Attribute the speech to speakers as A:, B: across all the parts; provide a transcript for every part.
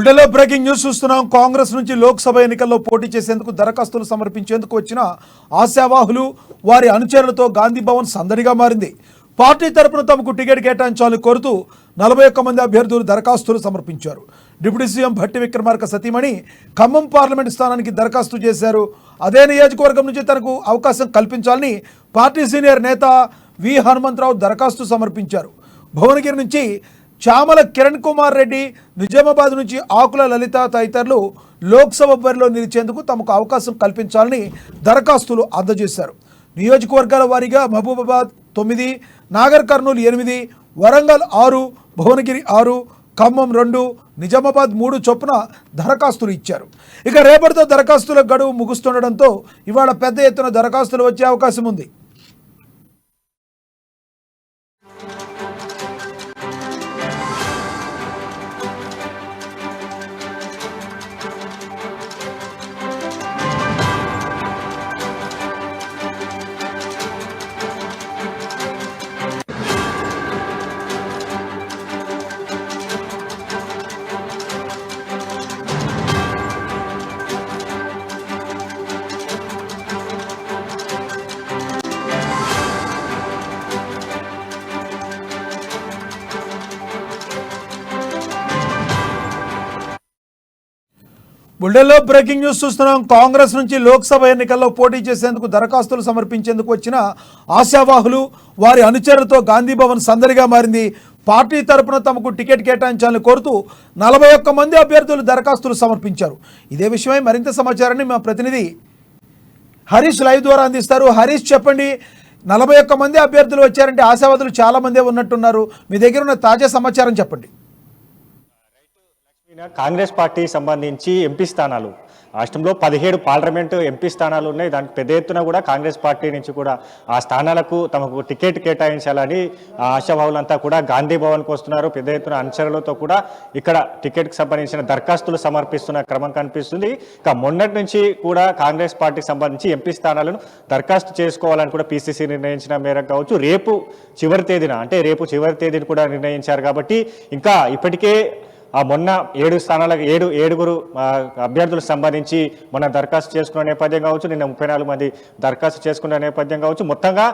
A: బుల్డెలో breaking news చూస్తున్నాం. కాంగ్రెస్ నుంచి లోక్సభ ఎన్నికల్లో పోటీ చేసేందుకు దరఖాస్తులు సమర్పించేందుకు వచ్చిన ఆశావాహులు వారి అనుచరులతో గాంధీ భవన్ సందడిగా మారింది. పార్టీ తరపున తమకు టికెట్ కేటాయించాలని కోరుతూ 41 మంది అభ్యర్థులు దరఖాస్తులు సమర్పించారు. డిప్యూటీ సీఎం భట్టి విక్రమార్క సతీమణి ఖమ్మం పార్లమెంట్ స్థానానికి దరఖాస్తు చేశారు. అదే నియోజకవర్గం నుంచి తనకు అవకాశం కల్పించాలని పార్టీ సీనియర్ నేత వి హనుమంతరావు దరఖాస్తు సమర్పించారు. భువనగిరి నుంచి చామల కిరణ్ కుమార్ రెడ్డి, నిజామాబాద్ నుంచి ఆకుల లలిత తదితరులు లోక్సభ బరిలో నిలిచేందుకు తమకు అవకాశం కల్పించాలని దరఖాస్తులు అందజేశారు. నియోజకవర్గాల వారీగా మహబూబాబాద్ 9, నాగర్ కర్నూలు 8, వరంగల్ 6, భువనగిరి 6, ఖమ్మం 2, నిజామాబాద్ 3 చొప్పున దరఖాస్తులు ఇచ్చారు. ఇక రేపటితో దరఖాస్తుల గడువు ముగుస్తుండడంతో ఇవాళ పెద్ద ఎత్తున దరఖాస్తులు వచ్చే అవకాశం ఉంది. బుల్డెలో బ్రేకింగ్ న్యూస్ చూస్తున్నాం. కాంగ్రెస్ నుంచి లోక్సభ ఎన్నికల్లో పోటీ చేసేందుకు దరఖాస్తులు సమర్పించేందుకు వచ్చిన ఆశావాహులు వారి అనుచరులతో గాంధీ భవన్ సందడిగా మారింది. పార్టీ తరపున తమకు టికెట్ కేటాయించాలని కోరుతూ 41 మంది అభ్యర్థులు దరఖాస్తులు సమర్పించారు. ఇదే విషయమై మరింత సమాచారాన్ని మా ప్రతినిధి హరీష్ లైవ్ ద్వారా అందిస్తారు. హరీష్, చెప్పండి, 41 మంది అభ్యర్థులు వచ్చారంటే ఆశావాదులు చాలా మందే ఉన్నట్టున్నారు. మీ దగ్గర ఉన్న తాజా సమాచారం చెప్పండి.
B: కాంగ్రెస్ పార్టీ సంబంధించి ఎంపీ స్థానాలు రాష్ట్రంలో 17 పార్లమెంటు ఎంపీ స్థానాలు ఉన్నాయి. దానికి పెద్ద ఎత్తున కూడా కాంగ్రెస్ పార్టీ నుంచి కూడా ఆ స్థానాలకు తమకు టికెట్ కేటాయించాలని ఆశాభావులంతా కూడా గాంధీ భవన్కి వస్తున్నారు. పెద్ద ఎత్తున అనుచరులతో కూడా ఇక్కడ టికెట్కి సంబంధించిన దరఖాస్తులు సమర్పిస్తున్న క్రమం కనిపిస్తుంది. ఇక మొన్నటి నుంచి కూడా కాంగ్రెస్ పార్టీకి సంబంధించి ఎంపీ స్థానాలను దరఖాస్తు చేసుకోవాలని కూడా పీసీసీ నిర్ణయించిన మేరకు కావచ్చు, రేపు చివరి తేదీని కూడా నిర్ణయించారు. కాబట్టి ఇంకా ఇప్పటికే మొన్న 7 స్థానాలకు 7 అభ్యర్థులకు సంబంధించి మొన్న దరఖాస్తు చేసుకున్న నేపథ్యం కావచ్చు, నిన్న 34 మంది దరఖాస్తు చేసుకున్న నేపథ్యం కావచ్చు. మొత్తంగా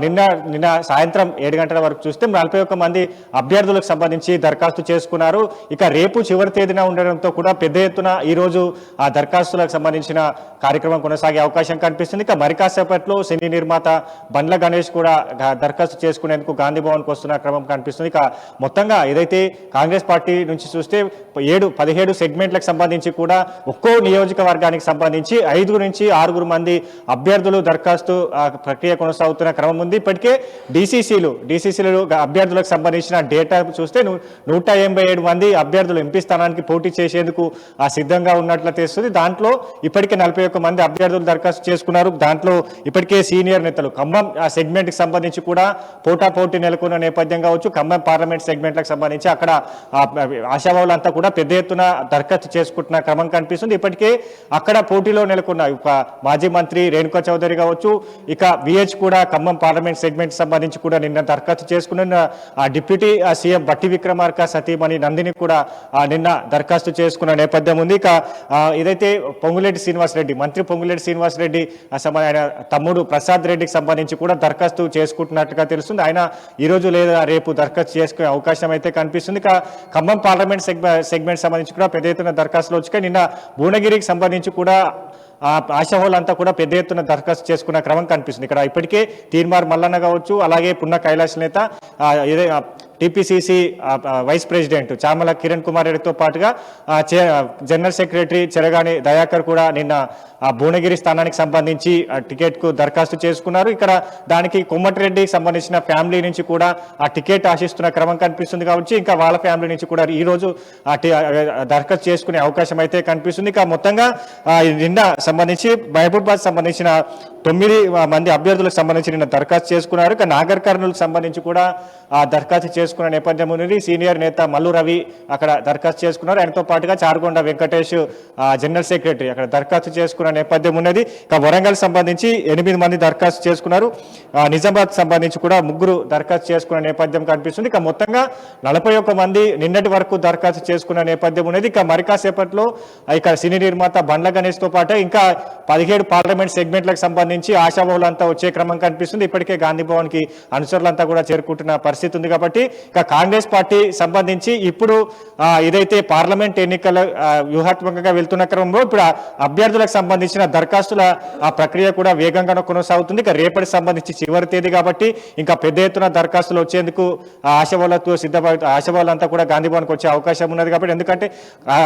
B: నిన్న సాయంత్రం 7 గంటల వరకు చూస్తే 41 మంది అభ్యర్థులకు సంబంధించి దరఖాస్తు చేసుకున్నారు. ఇక రేపు చివరి తేదీన ఉండడంతో కూడా పెద్ద ఎత్తున ఈరోజు ఆ దరఖాస్తులకు సంబంధించిన కార్యక్రమం కొనసాగే అవకాశం కనిపిస్తుంది. ఇక మరి కాసేపట్లో సినీ నిర్మాత బండ్ల గణేష్ కూడా దరఖాస్తు చేసుకునేందుకు గాంధీ భవన్కి వస్తున్న క్రమం కనిపిస్తుంది. ఇక మొత్తంగా ఏదైతే కాంగ్రెస్ పార్టీ నుంచి చూస్తే 17 సెగ్మెంట్లకు సంబంధించి కూడా ఒక్కో నియోజకవర్గానికి సంబంధించి 5 నుంచి 6 మంది అభ్యర్థులు దరఖాస్తు ప్రక్రియ కొనసాగుతున్న క్రమం ఉంది. ఇప్పటికే డీసీసీలు అభ్యర్థులకు సంబంధించిన డేటా చూస్తే 187 మంది అభ్యర్థులు ఎంపీ స్థానానికి పోటీ చేసేందుకు సిద్ధంగా ఉన్నట్లు తెలుస్తుంది. దాంట్లో ఇప్పటికే 41 మంది అభ్యర్థులు దరఖాస్తు చేసుకున్నారు. దాంట్లో ఇప్పటికే సీనియర్ నేతలు ఖమ్మం సెగ్మెంట్కి సంబంధించి కూడా పోటాపోటీ నెలకొన్న నేపథ్యం కావచ్చు. ఖమ్మం పార్లమెంట్ సెగ్మెంట్లకు సంబంధించి అక్కడ ఆశావాహులంతా కూడా పెద్ద ఎత్తున దరఖాస్తు చేసుకుంటున్న క్రమం కనిపిస్తుంది. ఇప్పటికే అక్కడ పోటీలో నెలకొన్న మాజీ మంత్రి రేణుకా చౌదరి కావచ్చు, ఇక విహెచ్ కూడా ఖమ్మం పార్లమెంట్ సెగ్మెంట్ సంబంధించి కూడా నిన్న దరఖాస్తు చేసుకున్న డిప్యూటీ సీఎం భట్టి విక్రమార్క సతీమణి నందిని కూడా నిన్న దరఖాస్తు చేసుకున్న నేపథ్యం ఉంది. ఇక ఏదైతే మంత్రి పొంగులేటి శ్రీనివాసరెడ్డి ఆయన తమ్ముడు ప్రసాద్ రెడ్డికి సంబంధించి కూడా దరఖాస్తు చేసుకుంటున్నట్టుగా తెలుస్తుంది. ఆయన ఈరోజు లేదా రేపు దరఖాస్తు చేసుకునే అవకాశం అయితే కనిపిస్తుంది. ఇక ఖమ్మం పార్లమెంట్ సెగ్మెంట్ సంబంధించి కూడా పెద్ద ఎత్తున దరఖాస్తులు వచ్చాయి. నిన్న భువనగిరికి సంబంధించి కూడా ఆశావాహులంతా కూడా పెద్ద ఎత్తున దరఖాస్తు చేసుకున్న క్రమం కనిపిస్తుంది. ఇక్కడ ఇప్పటికే తీర్మార్ మల్లన్న కావచ్చు, అలాగే Punna Kailash Netha, TPCC vice president Chamala Kiran Kumar రెడ్డితో పాటుగా జనరల్ సెక్రటరీ చెరగాని దయాకర్ కూడా నిన్న భువనగిరి స్థానానికి సంబంధించి టికెట్కు దరఖాస్తు చేసుకున్నారు. ఇక్కడ దానికి కొమ్మటిరెడ్డికి సంబంధించిన ఫ్యామిలీ నుంచి కూడా ఆ టికెట్ ఆశిస్తున్న క్రమం కనిపిస్తుంది. కాబట్టి ఇంకా వాళ్ళ ఫ్యామిలీ నుంచి కూడా ఈరోజు దరఖాస్తు చేసుకునే అవకాశం అయితే కనిపిస్తుంది. ఇక మొత్తంగా నిన్న సంబంధించి మహబూబాబాద్ సంబంధించిన 9 మంది అభ్యర్థులకు సంబంధించి నిన్న దరఖాస్తు చేసుకున్నారు. ఇక నాగర్ కర్నూలుకు సంబంధించి కూడా దరఖాస్తు చేసుకున్న నేపథ్యం ఉన్నది. సీనియర్ నేత మల్లు రవి అక్కడ దరఖాస్తు చేసుకున్నారు. ఆయనతో పాటుగా చారుకొండ వెంకటేష్ జనరల్ సెక్రటరీ అక్కడ దరఖాస్తు చేసుకున్న నేపథ్యం ఉన్నది. ఇక వరంగల్ సంబంధించి 8 మంది దరఖాస్తు చేసుకున్నారు. నిజామాబాద్ సంబంధించి కూడా 3 దరఖాస్తు చేసుకున్న నేపథ్యం కనిపిస్తుంది. ఇక మొత్తంగా 41 మంది నిన్నటి వరకు దరఖాస్తు చేసుకున్న నేపథ్యం ఉన్నది. ఇక మరి కాసేపట్లో ఇక సినీ నిర్మాత బండ్ల గణేష్ తో పాటు ఇంకా 17 పార్లమెంట్ సెగ్మెంట్లకు సంబంధించి ఆశావాహులంతా వచ్చే క్రమం కనిపిస్తుంది. ఇప్పటికే గాంధీ భవన్ కి అనుచరులంతా కూడా చేరుకుంటున్న పరిస్థితి ఉంది. కాబట్టి ఇక కాంగ్రెస్ పార్టీ సంబంధించి ఇప్పుడు ఏదైతే పార్లమెంట్ ఎన్నికల వ్యూహాత్మకంగా వెళ్తున్న క్రమంలో ఇప్పుడు అభ్యర్థులకు సంబంధించిన దరఖాస్తుల ప్రక్రియ కూడా వేగంగా కొనసాగుతుంది. ఇక రేపటికి సంబంధించి చివరి తేదీ కాబట్టి ఇంకా పెద్ద ఎత్తున దరఖాస్తులు వచ్చేందుకు ఆశావాహులతో ఆశావాహులంతా కూడా గాంధీ భవన్కి వచ్చే అవకాశం ఉన్నది. కాబట్టి ఎందుకంటే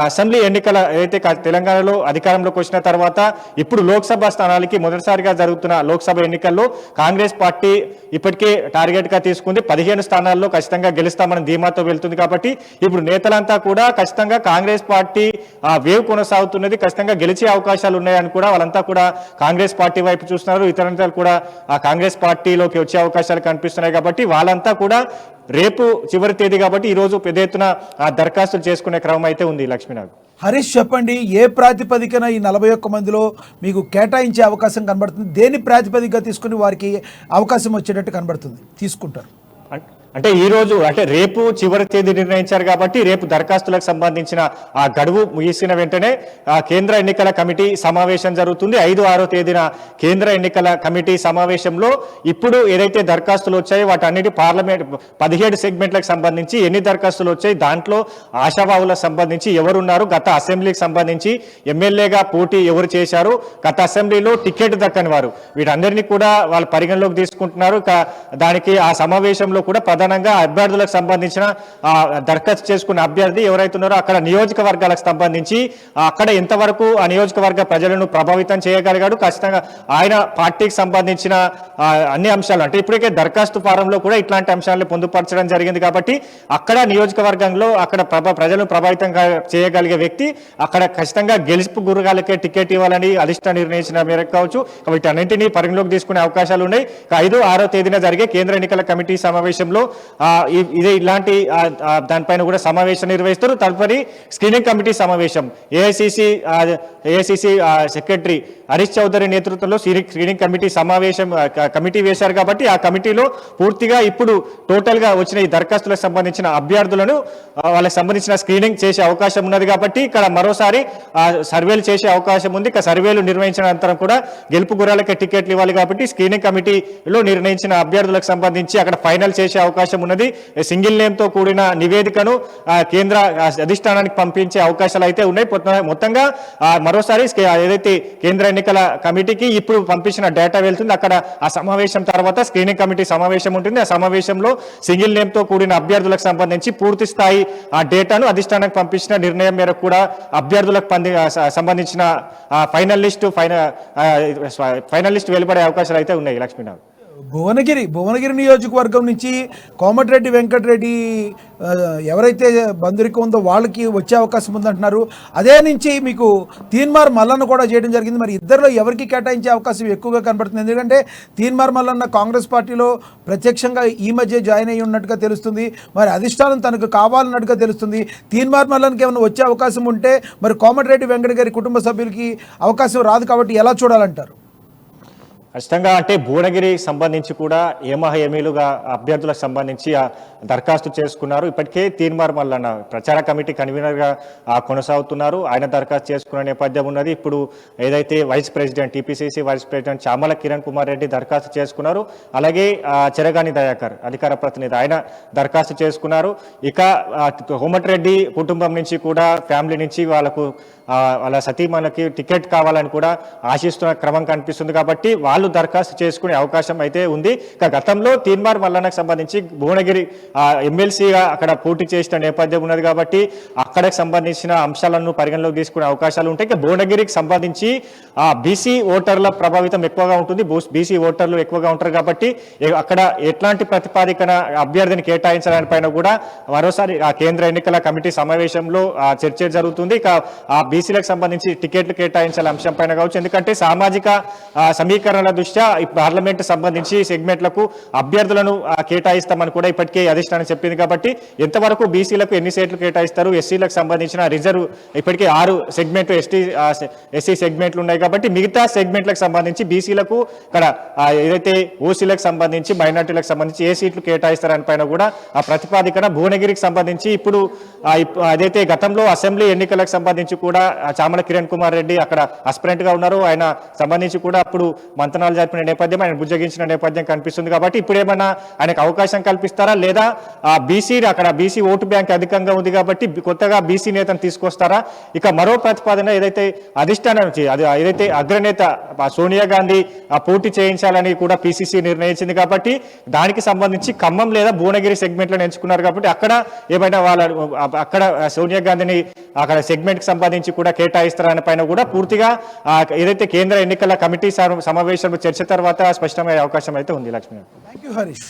B: అసెంబ్లీ ఎన్నికల ఏదైతే తెలంగాణలో అధికారంలోకి వచ్చిన తర్వాత ఇప్పుడు లోక్సభ స్థానాలకి మొదటిసారిగా జరుగుతున్న లోక్సభ ఎన్నికల్లో కాంగ్రెస్ పార్టీ ఇప్పటికే టార్గెట్ గా తీసుకుంది. 15 స్థానాల్లో ఖచ్చితంగా గెలుస్తామని ధీమాతో వెళ్తుంది. కాబట్టి ఇప్పుడు నేతలంతా కూడా ఖచ్చితంగా కాంగ్రెస్ పార్టీ వేవ్ కొనసాగుతున్నది, ఖచ్చితంగా గెలిచే అవకాశాలు ఉన్నాయని కూడా వాళ్ళంతా కూడా కాంగ్రెస్ పార్టీ వైపు చూస్తున్నారు. ఇతర నేతలు కూడా కాంగ్రెస్ పార్టీలోకి వచ్చే అవకాశాలు కనిపిస్తున్నాయి. కాబట్టి వాళ్ళంతా కూడా రేపు చివరి తేదీ కాబట్టి ఈ రోజు పెద్ద ఎత్తున దరఖాస్తులు చేసుకునే క్రమం అయితే ఉంది. లక్ష్మీనాథ్,
A: హరీష్ చెప్పండి, ఏ ప్రాతిపదికన ఈ 41 మందిలో మీకు కేటాయించే అవకాశం కనబడుతుంది? దేని ప్రాతిపదికగా తీసుకుని వారికి అవకాశం వచ్చేటట్టు కనబడుతుంది తీసుకుంటారు?
B: అంటే ఈ రోజు అంటే రేపు చివరి తేదీ నిర్ణయించారు కాబట్టి రేపు దరఖాస్తులకు సంబంధించిన ఆ గడువు ముగిసిన వెంటనే కేంద్ర ఎన్నికల కమిటీ సమావేశం జరుగుతుంది. 5, 6 తేదీన కేంద్ర ఎన్నికల కమిటీ సమావేశంలో ఇప్పుడు ఏదైతే దరఖాస్తులు వచ్చాయో వాటన్నిటి పార్లమెంట్ 17 సెగ్మెంట్లకు సంబంధించి ఎన్ని దరఖాస్తులు వచ్చాయి, దాంట్లో ఆశావాహులకు సంబంధించి ఎవరున్నారు, గత అసెంబ్లీకి సంబంధించి ఎమ్మెల్యేగా పోటీ ఎవరు చేశారు, గత అసెంబ్లీలో టికెట్ దక్కని వారు, వీటందరినీ కూడా వాళ్ళు పరిగణలోకి తీసుకుంటున్నారు. దానికి ఆ సమావేశంలో కూడా ప్రధానంగా అభ్యర్థులకు సంబంధించిన దరఖాస్తు చేసుకున్న అభ్యర్థి ఎవరైతే ఉన్నారో అక్కడ నియోజకవర్గాలకు సంబంధించి అక్కడ ఎంతవరకు ఆ నియోజకవర్గ ప్రజలను ప్రభావితం చేయగలిగాడు, ఖచ్చితంగా ఆయన పార్టీకి సంబంధించిన అన్ని అంశాలు అంటే ఇప్పటికే దరఖాస్తు ఫారంలో కూడా ఇట్లాంటి అంశాలను పొందుపరచడం జరిగింది. కాబట్టి అక్కడ నియోజకవర్గంలో అక్కడ ప్రజలను ప్రభావితం చేయగలిగే వ్యక్తి అక్కడ ఖచ్చితంగా గెలుపు గురుగాలకే టికెట్ ఇవ్వాలని అధిష్టానం నిర్ణయించిన మేరకు కావచ్చు. కాబట్టి అన్నింటినీ పరిగణలోకి తీసుకునే అవకాశాలు ఉన్నాయి. 5, 6 తేదీన జరిగే కేంద్ర ఎన్నికల కమిటీ సమావేశంలో ఇదే ఇలాంటి దానిపైన కూడా సమావేశం నిర్వహిస్తారు. తదుపరి స్క్రీనింగ్ కమిటీ సమావేశం ఏఐసిసి సెక్రటరీ హరీష్ చౌదరి నేతృత్వంలో స్క్రీనింగ్ కమిటీ వేశారు. కాబట్టి ఆ కమిటీలో పూర్తిగా ఇప్పుడు టోటల్ గా వచ్చిన ఈ దరఖాస్తులకు సంబంధించిన అభ్యర్థులను వాళ్ళకి సంబంధించిన స్క్రీనింగ్ చేసే అవకాశం ఉన్నది. కాబట్టి ఇక్కడ మరోసారి సర్వేలు చేసే అవకాశం ఉంది. ఇక సర్వేలు నిర్వహించిన అనంతరం కూడా గెలుపు గుర్రాలకే టికెట్లు ఇవ్వాలి. కాబట్టి స్క్రీనింగ్ కమిటీలో నిర్ణయించిన అభ్యర్థులకు సంబంధించి అక్కడ ఫైనల్ చేసే అవకాశం ఉన్నది. సింగిల్ నేమ్ తో కూడిన నివేదికను కేంద్ర అధిష్టానానికి పంపించే అవకాశాలు అయితే ఉన్నాయి. మొత్తంగా మరోసారి ఏదైతే కేంద్ర ఎన్నికల కమిటీకి ఇప్పుడు పంపించిన డేటా వెళ్తుంది. అక్కడ ఆ సమావేశం తర్వాత స్క్రీనింగ్ కమిటీ సమావేశం ఉంటుంది. ఆ సమావేశంలో సింగిల్ నేమ్ తో కూడిన అభ్యర్థులకు సంబంధించి పూర్తి స్థాయి ఆ డేటాను అధిష్టానానికి పంపించిన నిర్ణయం మేరకు కూడా అభ్యర్థులకు సంబంధించిన ఫైనల్ లిస్ట్ వెలువడే అవకాశాలు అయితే ఉన్నాయి. లక్ష్మీనాథ్,
A: భువనగిరి నియోజకవర్గం నుంచి కోమటిరెడ్డి వెంకటరెడ్డి ఎవరైతే బంధురికం ఉందో వాళ్ళకి వచ్చే అవకాశం ఉందంటున్నారు. అదే నుంచి మీకు తీన్మార్ మల్లన్న కూడా చేయడం జరిగింది. మరి ఇద్దరిలో ఎవరికి కేటాయించే అవకాశం ఎక్కువగా కనబడుతుంది? ఎందుకంటే తీన్మార్ మల్లన్న కాంగ్రెస్ పార్టీలో ప్రత్యక్షంగా ఈ మధ్య జాయిన్ అయ్యి ఉన్నట్టుగా తెలుస్తుంది. మరి అధిష్టానం తనకు కావాలన్నట్టుగా తెలుస్తుంది. తీన్మార్ మల్లన్నకి ఏమైనా వచ్చే అవకాశం ఉంటే మరి కోమటిరెడ్డి వెంకట గారి కుటుంబ సభ్యులకి అవకాశం రాదు. కాబట్టి ఎలా చూడాలంటారు?
B: ఖచ్చితంగా అంటే భువనగిరి సంబంధించి కూడా ఏమీలుగా అభ్యర్థులకు సంబంధించి దరఖాస్తు చేసుకున్నారు. ఇప్పటికే తీన్మార్ మల్లన్న ప్రచార కమిటీ కన్వీనర్గా కొనసాగుతున్నారు. ఆయన దరఖాస్తు చేసుకున్న నేపథ్యం ఉన్నది. ఇప్పుడు ఏదైతే TPCC vice president Chamala Kiran Kumar Reddy దరఖాస్తు చేసుకున్నారు. అలాగే చెరగాని దయాకర్ అధికార ప్రతినిధి ఆయన దరఖాస్తు చేసుకున్నారు. ఇక కోమటిరెడ్డి కుటుంబం నుంచి కూడా ఫ్యామిలీ నుంచి వాళ్ళ సతీమణులకి టికెట్ కావాలని కూడా ఆశిస్తున్న క్రమం కనిపిస్తుంది. కాబట్టి వాళ్ళు దరఖాస్తు చేసుకునే అవకాశం అయితే ఉంది. ఇక గతంలో తీన్మార్ మల్లన్నకు సంబంధించి భువనగిరి ఎమ్మెల్సీగా అక్కడ పోటీ చేసిన నేపథ్యం ఉన్నది. కాబట్టి అక్కడికి సంబంధించిన అంశాలను పరిగణలోకి తీసుకునే అవకాశాలు ఉంటాయి. ఇక భువనగిరికి సంబంధించి బీసీ ఓటర్ల ప్రభావితం ఎక్కువగా ఉంటుంది. బీసీ ఓటర్లు ఎక్కువగా ఉంటారు. కాబట్టి అక్కడ ఎట్లాంటి ప్రతిపాదికన అభ్యర్థిని కేటాయించడానిపైన కూడా మరోసారి ఆ కేంద్ర ఎన్నికల కమిటీ సమావేశంలో చర్చ జరుగుతుంది. ఇక ఆ బీసీలకు సంబంధించి టికెట్లు కేటాయించాల అంశం పైన కావచ్చు. ఎందుకంటే సామాజిక సమీకరణల దృష్ట్యా ఈ పార్లమెంట్ సంబంధించి సెగ్మెంట్లకు అభ్యర్థులను కేటాయిస్తామని కూడా ఇప్పటికే అధిష్టానం చెప్పింది. కాబట్టి ఎంతవరకు బీసీలకు ఎన్ని సీట్లు కేటాయిస్తారు, ఎస్సీలకు సంబంధించిన రిజర్వ్ ఇప్పటికే 6 సెగ్మెంట్ ఎస్సీ సెగ్మెంట్లు ఉన్నాయి. కాబట్టి మిగతా సెగ్మెంట్లకు సంబంధించి బీసీలకు ఇక్కడ ఏదైతే ఓసీలకు సంబంధించి మైనార్టీలకు సంబంధించి ఏ సీట్లు కేటాయిస్తారని పైన కూడా ఆ ప్రతిపాదికన భువనగిరికి సంబంధించి ఇప్పుడు ఏదైతే గతంలో అసెంబ్లీ ఎన్నికలకు సంబంధించి కూడా చామల కిరణ్ కుమార్ రెడ్డి అక్కడ అస్పిరెంట్ గా ఉన్నారు. ఆయన సంబంధించి కూడా అప్పుడు మంతనాలు జరిపిన నేపథ్యం, ఆయన బుజ్జగించిన నేపథ్యం కనిపిస్తుంది. కాబట్టి ఇప్పుడు ఏమన్నా ఆయనకు అవకాశం కల్పిస్తారా, లేదా అక్కడ బీసీ ఓటు బ్యాంక్ అధికంగా ఉంది కాబట్టి కొత్తగా బీసీ నేతను తీసుకొస్తారా? ఇక మరో ప్రతిపాదన ఏదైతే అధిష్టానం నుంచి ఏదైతే అగ్రనేత సోనియా గాంధీ పోటీ చేయించాలని కూడా పిసిసి నిర్ణయించింది. కాబట్టి దానికి సంబంధించి ఖమ్మం లేదా భువనగిరి సెగ్మెంట్లను ఎంచుకున్నారు. కాబట్టి అక్కడ ఏమైనా అక్కడ సోనియా గాంధీని అక్కడ సెగ్మెంట్ కి సంబంధించి కూడా కేటాయిస్తారని పైన కూడా పూర్తిగా ఏదైతే కేంద్ర ఎన్నికల కమిటీ సమావేశం చర్చ తర్వాత స్పష్టమయ్యే అవకాశం అయితే ఉంది. లక్ష్మి.
A: Thank you Harish.